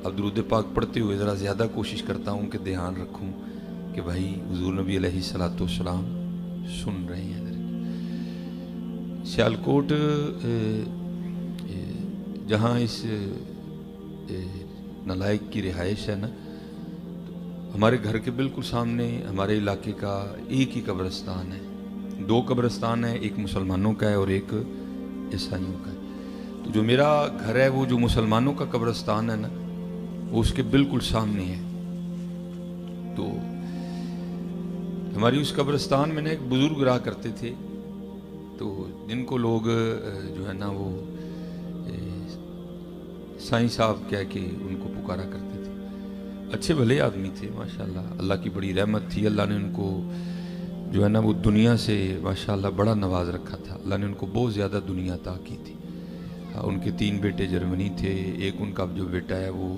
अब दुरूद पाक पढ़ते हुए ज़रा ज़्यादा कोशिश करता हूँ कि ध्यान रखूँ कि भाई हुज़ूर नबी अलैहिस्सलाम सुन रहे हैं। सियालकोट जहाँ इस नालायक की रिहाइश है ना, हमारे घर के बिल्कुल सामने हमारे इलाके का एक ही कब्रिस्तान है। दो कब्रिस्तान है, एक मुसलमानों का है और एक ईसाइयों का है। तो जो मेरा घर है वो जो मुसलमानों का कब्रिस्तान है ना, वो उसके बिल्कुल सामने है। तो हमारी उस कब्रिस्तान में ना एक बुजुर्ग रहा करते थे, तो जिनको लोग जो है ना वो साईं साहब कह के उनको पुकारा करते थे। अच्छे भले आदमी थे माशाल्लाह, अल्लाह की बड़ी रहमत थी। अल्लाह ने उनको जो है ना वो दुनिया से माशाल्लाह बड़ा नवाज रखा था। अल्लाह ने उनको बहुत ज़्यादा दुनिया अता की थी। उनके 3 बेटे जर्मनी थे, एक उनका जो बेटा है वो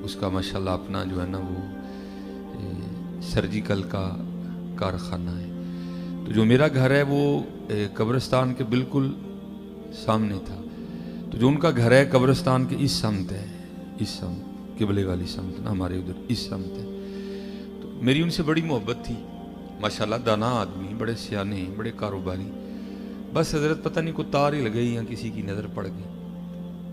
उसका माशाल्लाह अपना जो है ना वो सर्जिकल का कारखाना है। तो जो मेरा घर है वो कब्रिस्तान के बिल्कुल सामने था। तो जो उनका घर है कब्रिस्तान के इस समत है, इस समत किबले वाली समत ना, हमारे उधर इस समत है। तो मेरी उनसे बड़ी मोहब्बत थी माशाल्लाह, दाना आदमी, बड़े सियाने, बड़े कारोबारी। बस हजरत पता नहीं को तार ही लग गई या किसी की नज़र पड़ गई,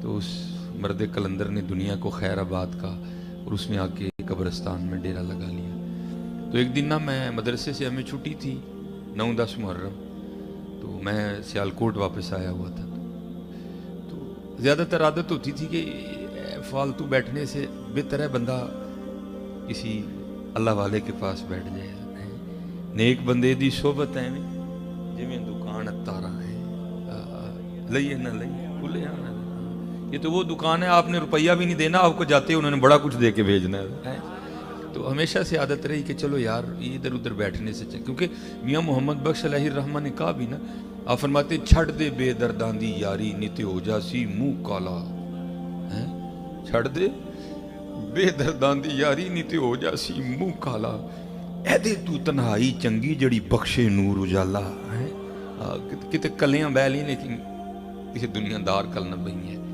तो उस मर्द कलंदर ने दुनिया को खैराबाद का और उसमें आके कब्रिस्तान में डेरा लगा लिया। तो एक दिन ना मैं मदरसे से, हमें छुट्टी थी 9-10 मुहर्रम, तो मैं सियालकोट वापस आया हुआ था। तो ज़्यादातर आदत होती थी कि फालतू बैठने से बेहतर है बंदा किसी अल्लाह वाले के पास बैठ जाए। नेक बंदे दी सोबत है जिमें दुकान तारा है, लइए ना लइए खुले आना। ये तो वो दुकान है, आपने रुपया भी नहीं देना, आपको जाते उन्होंने बड़ा कुछ दे के भेजना है। तो हमेशा से आदत रही कि चलो यार इधर उधर बैठने से चाहिए, क्योंकि मियाँ मोहम्मद बख्श अलैहिर्रहमान ने कहा भी ना, आप फरमाते छड़ दे बेदर्दां दी यारी नित हो जासी मुंह काला है, छड़ दे बेदर्दां दी यारी नित हो जासी मुंह काला, ऐदे तू तन्हाई चंगी जड़ी बख्शे नूर उजाला है। किते कलियां बैली लेकिन किसी दुनियादार कल न बही है।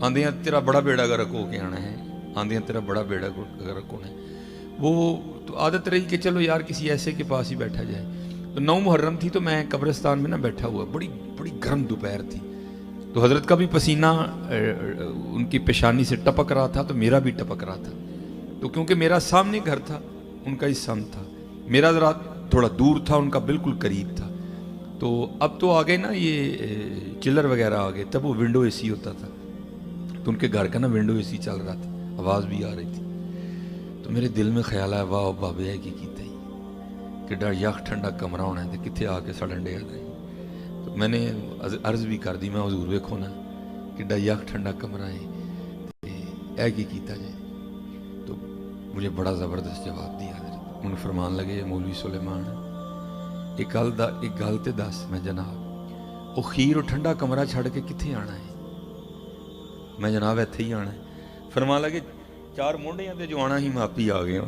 आंदियां तेरा बड़ा बेड़ा गर्क हो के आना है, आंदियां तेरा बड़ा बेड़ा गर्क होना है। वो तो आदत रही कि चलो यार किसी ऐसे के पास ही बैठा जाए। तो 9 मुहर्रम थी, तो मैं कब्रिस्तान में ना बैठा हुआ, बड़ी बड़ी गर्म दोपहर थी। तो हजरत का भी पसीना उनकी पेशानी से टपक रहा था, तो मेरा भी टपक रहा था। तो क्योंकि मेरा सामने घर था, उनका ही सम था, मेरा ज़रा थोड़ा दूर था, उनका बिल्कुल करीब था। तो अब तो आ गए ना ये चिल्लर वगैरह आ गए, तब वो विंडो एसी होता था, तो उनके घर का ना विंडो एसी चल रहा था, आवाज़ भी आ रही थी। तो मेरे दिल में ख्याल आया, वाह बाबे है की कीता ही किड्डा यख ठंडा कमरा होना है, तो कितने आके सड़न डे। तो मैंने अर्ज़ भी कर दी, मैं हुजूर वेखो ना किड्डा यख ठंडा कमरा है, ऐ की कीता जाए। तो मुझे बड़ा ज़बरदस्त जवाब दिया। उन्हें फरमान लगे, मौलवी सुलेमान एक गल ते दस, मैं जनाब वो खीर और ठंडा कमरा छड़ के कित्थे आना है? मैं जनाब इत्थे ही आना है। फरमान लगे 4 मोढ़ियां ते जो आना ही मैं आप ही आ गया।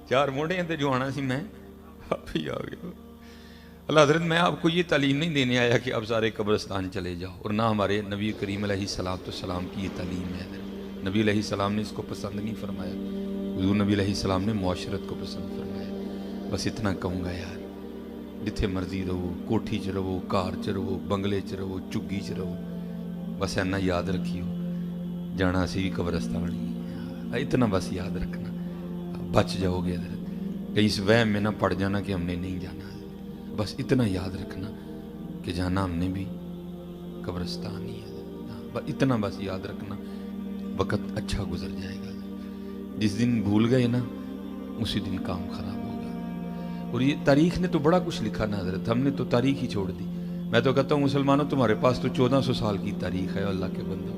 4 मोढ़ियां ते जो आना सी मैं आप ही आ गया। अल्लाह हज़रत, मैं आपको ये तालीम नहीं देने आया कि अब सारे कब्रिस्तान चले जाओ, और ना हमारे नबी करीम अलैहिस्सलाम की ये तालीम है। नबी अलैहिस्सलाम ने इसको पसंद नहीं फरमाया, हुज़ूर नबी अलैहिस्सलाम ने मुआशरत को पसंद फरमाया। बस इतना कहूँगा यार, जिथे मर्जी रहो, कोठी च रहो, कार च रहो, बंगले च रहो, चुग्गी च रहो, बस इन्ना याद रखियो जाना असी भी कब्रिस्तान ही। इतना बस याद रखना, बच जाओगे। कहीं इस वहम में ना पड़ जाना कि हमने नहीं जाना। बस इतना याद रखना कि जाना हमने भी कब्रिस्तान ही है। इतना बस याद रखना, वक़्त अच्छा गुजर जाएगा। जिस दिन भूल गए ना, उसी दिन काम खराब होगा। और ये तारीख ने तो बड़ा कुछ लिखा ना हज़रत, हमने तो तारीख ही छोड़ दी। मैं तो कहता हूँ मुसलमानों, तुम्हारे पास तो 1400 साल की तारीख है अल्लाह के बंदो,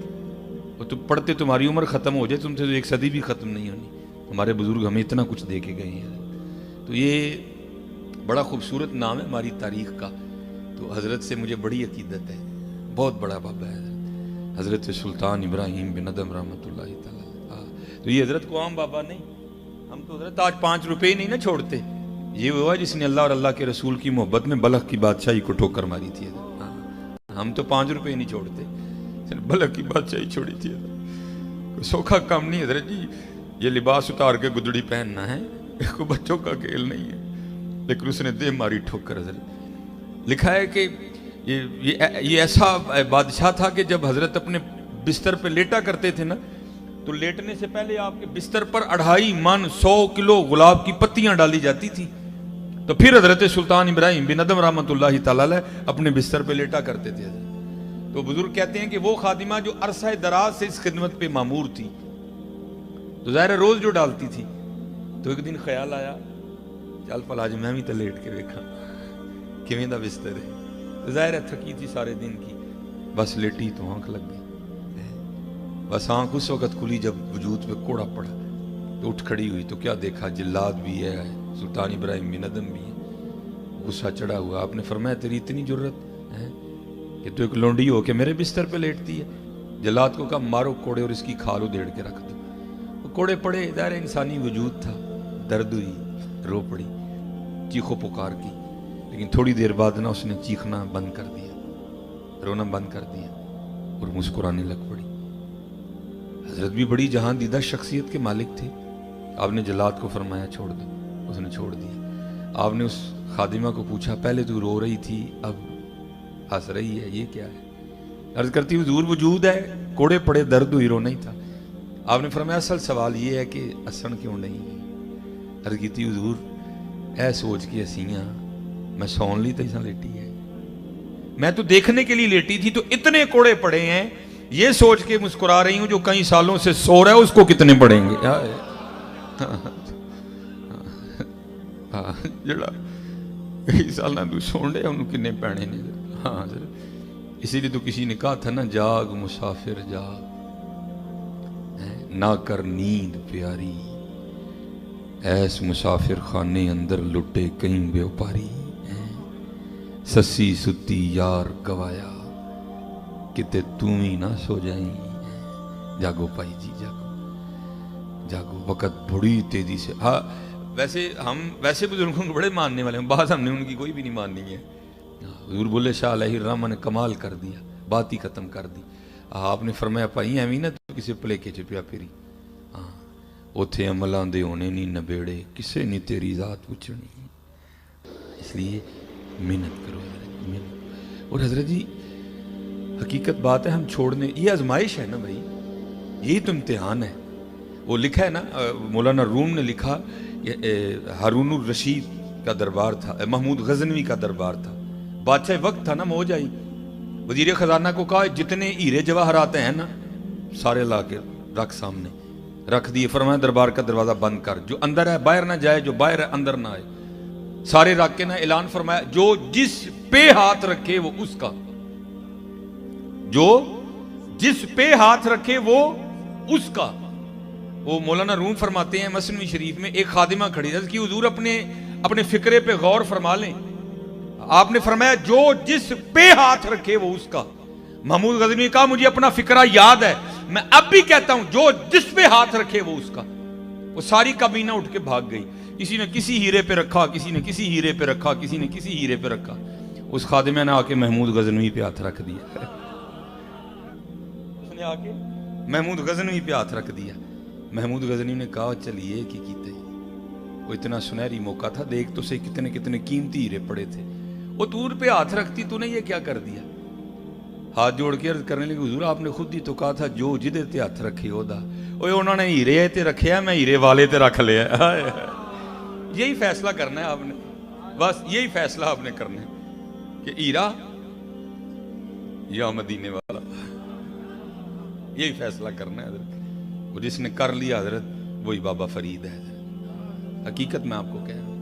और तुम पढ़ते तुम्हारी उम्र ख़त्म हो जाए, तुमसे तो 1 सदी भी ख़त्म नहीं होनी। हमारे बुज़ुर्ग हमें इतना कुछ दे के गए हैं। तो ये बड़ा खूबसूरत नाम है हमारी तारीख़ का। तो हज़रत से मुझे बड़ी अकीदत है, बहुत बड़ा बाबा है हज़रत सुल्तान इब्राहिम बिन अदम रहमतुल्लाह तआला। तो ये हज़रत को आम बाबा नहीं, हम तो हज़रत आज 5 रुपये नहीं ना छोड़ते। ये हुआ जिसने अल्लाह और अल्लाह के रसूल की मोहब्बत में बलख की बादशाही को ठोकर मारी थी। हम तो 5 रुपये नहीं छोड़ते। बलक की बादशाही छोड़ी थी। कोई सौखा काम नहीं हजरत जी, ये लिबास उतार के गुदड़ी पहनना है, कोई बच्चों का खेल नहीं है। लेकिन उसने दे मारी ठोकर। हजरत लिखा है कि ये ऐसा बादशाह था कि जब हजरत अपने बिस्तर पे लेटा करते थे ना, तो लेटने से पहले आपके बिस्तर पर 2.5 मन 100 किलो गुलाब की पत्तियां डाली जाती थी। तो फिर हजरत सुल्तान इब्राहिम बिन अदम रहमतुल्लाहि तआला अलैह अपने बिस्तर पे लेटा करते थे। तो बुजुर्ग कहते हैं कि वो खादिमा जो अरसा दराज से इस खिदमत पे मामूर थी, तो ज़ाहिर रोज जो डालती थी, तो एक दिन ख्याल आया चल भला आज मैं भी तो लेट के देखा किवें दा बिस्तर है। तो ज़ाहिर थकी थी सारे दिन की, बस लेटी तो आंख लग गई। बस आंख उस वक्त खुली जब वजूद पे कोड़ा पड़ा, तो उठ खड़ी हुई तो क्या देखा, जिल्लाद भी है, सुल्तान इब्राहिम बिन अदम भी है, गुस्सा चढ़ा हुआ। आपने फरमाया तेरी इतनी जुर्रत है कि तू एक लोंडी हो के मेरे बिस्तर पे लेटती है। जल्लाद को कहा मारो कोड़े और इसकी खाल उधेड़ के रख दो। वो कोड़े पड़े, ज़ाहिर इंसानी वजूद था, दर्द हुई, रो पड़ी, चीखो पुकार की। लेकिन थोड़ी देर बाद ना उसने चीखना बंद कर दिया, रोना बंद कर दिया और मुस्कुराने लग पड़ी। हजरत भी बड़ी जहां दीदा शख्सियत के मालिक थे। आपने जल्लाद को फरमाया छोड़ दो, उसने छोड़ दिया। आपने उस खादिमा को पूछा पहले तू रो रही थी अब हंस रही है, ये क्या है? अर्ज करती हुजूर वजूद है, कोड़े पड़े, दर्द हुई, रोना ही था। आपने फरमाया असल सवाल ये है कि हसन क्यों नहीं है? अर्ज की हुजूर ऐ सोच के हसीयां मैं सौन ली तैसा लेटी है, मैं तो देखने के लिए लेटी थी तो इतने कोड़े पड़े हैं, ये सोच के मुस्कुरा रही हूं जो कई सालों से सो रहा है उसको कितने पड़ेंगे। जड़ा कई साल तू सोन डे उन्होंने किन्ने पैने ने। हाँ सर, इसीलिए तो किसी ने कहा था ना, जाग मुसाफिर जाग, ना कर नींद प्यारी, ऐस मुसाफिर खाने अंदर लुटे कई व्यापारी। सस्सी सुती यार गवाया किते तू ही ना सो जाई। जागो भाई जी जागो, जागो, वक़्त बड़ी तेजी से। हाँ वैसे बुजुर्गों को बड़े मानने वाले हैं, बात हमने उनकी कोई भी नहीं माननी है। हुजूर बोले शाह अलैहिर्रहमा ने कमाल कर दिया, बात ही खत्म कर दी। आपने फरमाया भाई एवं ना तू किसी भुलेखे च पिया फिरी। हाँ उथे अमलों दे होने नहीं नबेड़े, किसे नहीं तेरी जात पूछनी, इसलिए मेहनत करो मेहनत। और हजरत जी हकीकत बात है, हम छोड़ने, ये आजमाइश है ना भाई, यही तो इम्तिहान है। वो लिखा है ना, मौलाना रूम ने लिखा, हारून रशीद का दरबार था, महमूद गजनवी का दरबार था, बादशाह वक्त था ना, मौज आई। वजीर खजाना को कहा जितने हीरे जवाहरात हैं ना सारे ला के रख, सामने रख दिए। फरमाया दरबार का दरवाजा बंद कर, जो अंदर है बाहर ना जाए, जो बाहर है अंदर ना आए। सारे रख के ना ऐलान फरमाया जो जिस पे हाथ रखे वो उसका, जो जिस पे हाथ रखे वो उसका। वो मौलाना रूम फरमाते हैं मसनवी शरीफ में, एक खादिमा खड़ी है कि हुजूर अपने फिक्रे पे गौर फरमा लें। आपने फरमाया जो जिस पे हाथ रखे वो उसका। महमूद गजनवी ने कहा मुझे अपना फिक्रा याद है, मैं अब भी कहता हूं जो जिस पे हाथ रखे वो उसका। वो सारी काबीना उठ के भाग गई, किसी ने किसी हीरे पे रखा, किसी ने किसी हीरे पे रखा, किसी ने किसी हीरे पे रखा। उस खादिमा ने आके महमूद गजनवी पे हाथ रख दिया। उसने आके महमूद गजनवी पे हाथ रख दिया। महमूद गजनवी ने कहा चलिए की कीते, वो इतना सुनहरी मौका था, देख तो सही कितने कितने कीमती हीरे पड़े थे। वो तूर पे हाथ रखती, तूने ये क्या कर दिया? हाथ जोड़ के अर्ज करने लगे हुजूर आपने खुद ही तो कहा था जो जिदे ते हाथ रखे ओदा। ओए उन्होंने हीरे ते रखे, मैं हीरे वाले ते रख लिया। यही फैसला करना है आपने, बस यही फैसला आपने करना है कि हीरा या मदीने वाला, यही फैसला करना है हजरत। और जिसने कर लिया हजरत वही बाबा फरीद है। हकीकत में आपको कह रहा हूँ।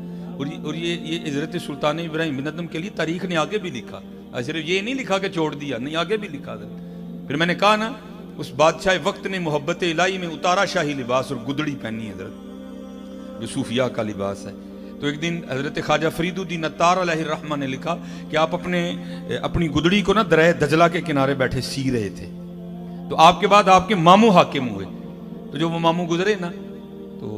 और ये हजरत सुल्तान इब्राहिम बिन अदम के लिए तारीख ने आगे भी लिखा, सिर्फ ये नहीं लिखा कि छोड़ दिया, नहीं आगे भी लिखा था। फिर मैंने कहा ना उस बादशाह वक्त ने मोहब्बत इलाही में उतारा शाही लिबास और गुदड़ी पहनी हजरत, जो सूफिया का लिबास है। तो एक दिन हजरत ख्वाजा फरीदुद्दीन अत्तार अलैहिर्रहमा ने लिखा कि आप अपनी गुदड़ी को ना दरिया दजला के किनारे बैठे सी रहे थे। तो आपके बाद आपके मामू हाकिम हुए। तो जो वो मामू गुजरे ना, तो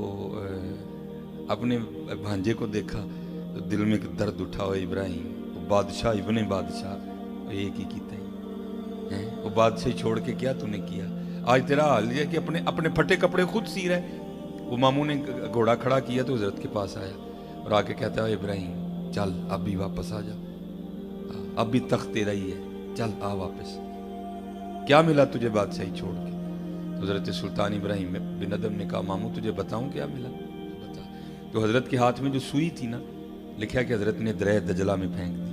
अपने भांजे को देखा तो दिल में एक दर्द उठा। हो इब्राहिम बादशाह इब्ने बादशाह एक ही कीते हैं, वो बादशाही छोड़ के क्या तूने किया, आज तेरा हाल ये कि अपने अपने फटे कपड़े खुद सी रहे। वो मामू ने घोड़ा खड़ा किया तो हजरत के पास आया और आके कहता है इब्राहिम चल अब भी वापस आ जा, अब भी तख्त तेरा ही है, चल आ वापस। क्या मिला तुझे बादशाही छोड़ के? तो हजरत सुल्तान इब्राहिम बिन अदम ने कहा मामू तुझे बताऊं क्या मिला, बता। तो हजरत के हाथ में जो सुई थी ना, लिखा कि हजरत ने दरिया दजला में फेंक दी।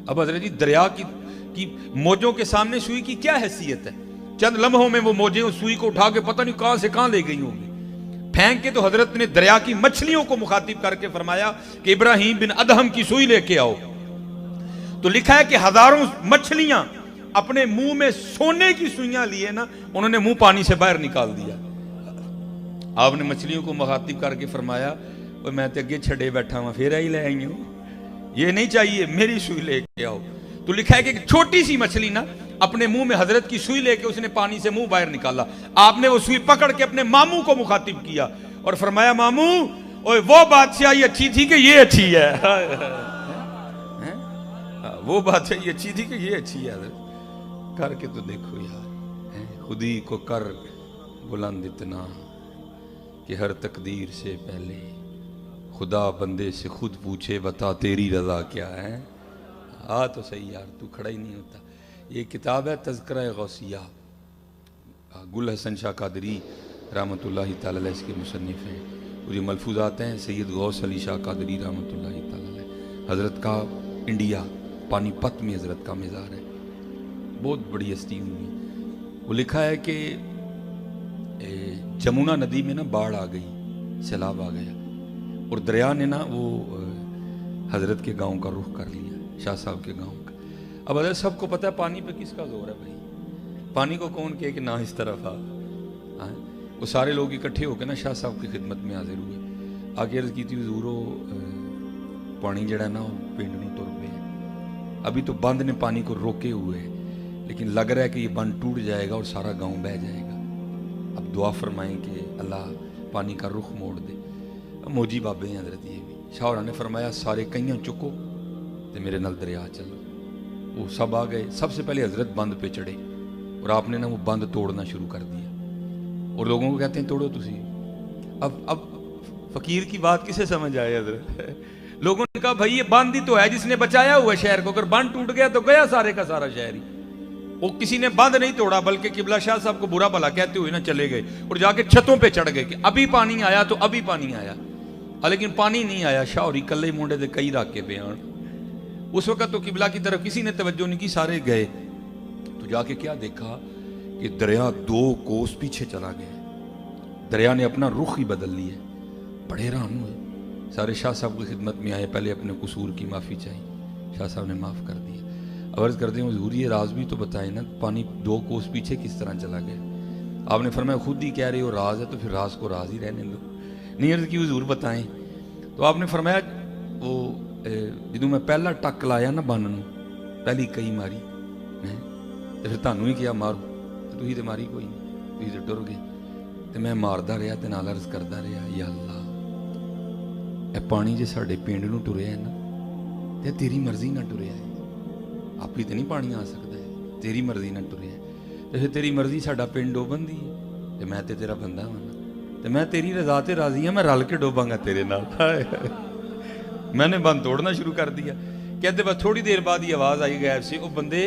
अब हजरत जी दरिया की मौजों के सामने सुई की क्या हैसियत है? चंद लम्हों में वो मौजें उस सुई को उठा के पता नहीं कहां से कहां ले गई होंगी, फेंक के। तो हजरत ने दरिया की मछलियों को मुखातिब करके फरमाया कि इब्राहिम बिन अदहम की सुई लेके आओ। तो लिखा है कि हजारों मछलियां अपने मुंह में सोने की सुइयां लिए ना, उन्होंने मुंह पानी से बाहर निकाल दिया। आपने मछलियों को मुखातिब करके फरमाया मैं तो अगे छड़े बैठा हुआ, फिर आई ले आई हूं, ये नहीं चाहिए, मेरी सुई लेके आओ। तो लिखा है कि छोटी सी मछली ना अपने मुंह में हजरत की सुई लेके उसने पानी से मुंह बाहर निकाला। आपने वो सुई पकड़ के अपने मामू को मुखातिब किया और फरमाया मामू ओए वो बादशाही अच्छी थी कि ये अच्छी है? वो बादशाही अच्छी थी कि ये अच्छी है? करके तो देखो यार, खुद ही को कर बुलंद इतना कि हर तकदीर से पहले खुदा बंदे से खुद पूछे बता तेरी रजा क्या है। हाँ तो सही यार, तू खड़ा ही नहीं होता। ये किताब है तज़किरा गौसिया, गुल हसन शाह कादरी रहमतुल्लाहि तआला अलैह इसके मुसन्निफ हैं। और ये मलफूज़ात हैं सैयद गौस अली शाह कादरी रहमतुल्लाहि तआला अलैह। हज़रत का इंडिया पानीपत में हज़रत का मज़ार है, बहुत बड़ी हस्ती हुई। वो लिखा है कि जमुना नदी में ना बाढ़ आ गई, सैलाब आ गया और दरिया ने ना वो हज़रत के गांव का रुख कर लिया, शाह साहब के गांव का। अब हज़रत सबको पता है पानी पे किसका जोर है भाई, पानी को कौन कहे कि ना इस तरफ आ। वो सारे लोग इकट्ठे होकर ना शाह साहब की खिदमत में हाजिर हुए, आके अर्ज़ की थी हुज़ूरो पानी जड़ा ना पिंड में तुर पे, अभी तो बंद ने पानी को रोके हुए है, लेकिन लग रहा है कि ये बंद टूट जाएगा और सारा गाँव बह जाएगा। अब दुआ फरमाएं कि अल्लाह पानी का रुख मोड़ दे। मोजी बाबे हैं हजरत, ये भी शाह ने फरमाया सारे कईयां चुको तो मेरे नाल दरिया चलो। वो सब आ गए, सबसे पहले हजरत बंद पे चढ़े और आपने ना वो बंद तोड़ना शुरू कर दिया और लोगों को कहते हैं तोड़ो तुसी। अब फकीर की बात किसे समझ आए हजरत? लोगों ने कहा भाई ये बंद ही तो है जिसने बचाया हुआ शहर को, अगर बंद टूट गया तो गया सारे का सारा शहर ही। वो किसी ने बंद नहीं तोड़ा बल्कि किबला शाह साहब को बुरा भला कहते हुए ना चले गए और जाके छतों पे चढ़ गए कि अभी पानी आया तो अभी पानी आया, लेकिन पानी नहीं आया। शाह और कल्ले मुंडे दे कई राके बयान। उस वक्त तो किबला की तरफ किसी ने तवज्जो नहीं की, सारे गए तो जाके क्या देखा कि दरिया 2 कोस पीछे चला गया, दरिया ने अपना रुख ही बदल लिया। बड़े हैरान हुए, सारे शाह साहब की खिदमत में आए, पहले अपने कसूर की माफ़ी चाहिए, शाह साहब ने माफ़ कर दिया। अर्ज़ करते हैं हुज़ूर ये राज भी तो बताए ना, पानी 2 कोस पीछे किस तरह चला गया? आपने फरमाया खुद ही कह रहे हो राज है तो फिर राज को राज ही रहने दो। नहीं अर्ज़ की हुज़ूर बताएं, तो आपने फरमाया वो जो मैं पहला टक लाया ना बन नूं, पहली कई मारी तो फिर तुहानूं ही किया मारो, तुसीं ते मारी कोई नहीं, तुसीं ते टुर गए। तो मैं मारदा रहा ते नाल अर्ज़ करदा रहा या अल्लाह ਇਹ पानी जे साडे पिंड नूं टुरिया है ना ते तेरी मर्जी ना टुरिया है, आप ही तो नहीं पानी आ सकता है, तेरी मर्जी ना टुरिया तो फिर तेरी मर्जी साडा पिंड डोबन दी है ते मैं ते तेरा बंदा हाँ ना, तो मैं तेरी रजा ते राजी हाँ, मैं रल के डोबांगा तेरे नाल। मैंने बंद तोड़ना शुरू कर दिया। कहते बस थोड़ी देर बाद ही आवाज आई गैब से, ओ बंदे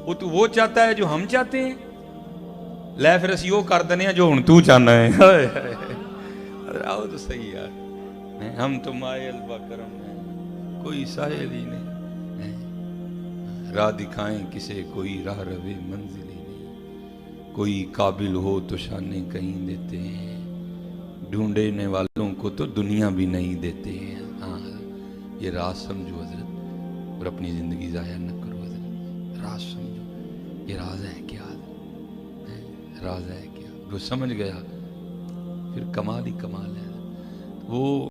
वो तू वो चाहता है जो हम चाहते हैं, लै फिर असी वो कर देने जो हुण तू चाहना है। आओ तो सही यार, हम तो मायल बकरम है, कोई साहिल ही नहीं, राह दिखाएं किसे कोई राह रवे मंजिल ही नहीं, कोई काबिल हो तो शाने कहीं देते हैं, ढूंढने वालों को तो दुनिया भी नहीं देते हैं। हाँ ये राज समझो हजरत और अपनी ज़िंदगी ज़ाया न करो हजरत, राज समझो ये राज है क्या, राज है क्या, जो समझ गया फिर कमाल ही कमाल है। वो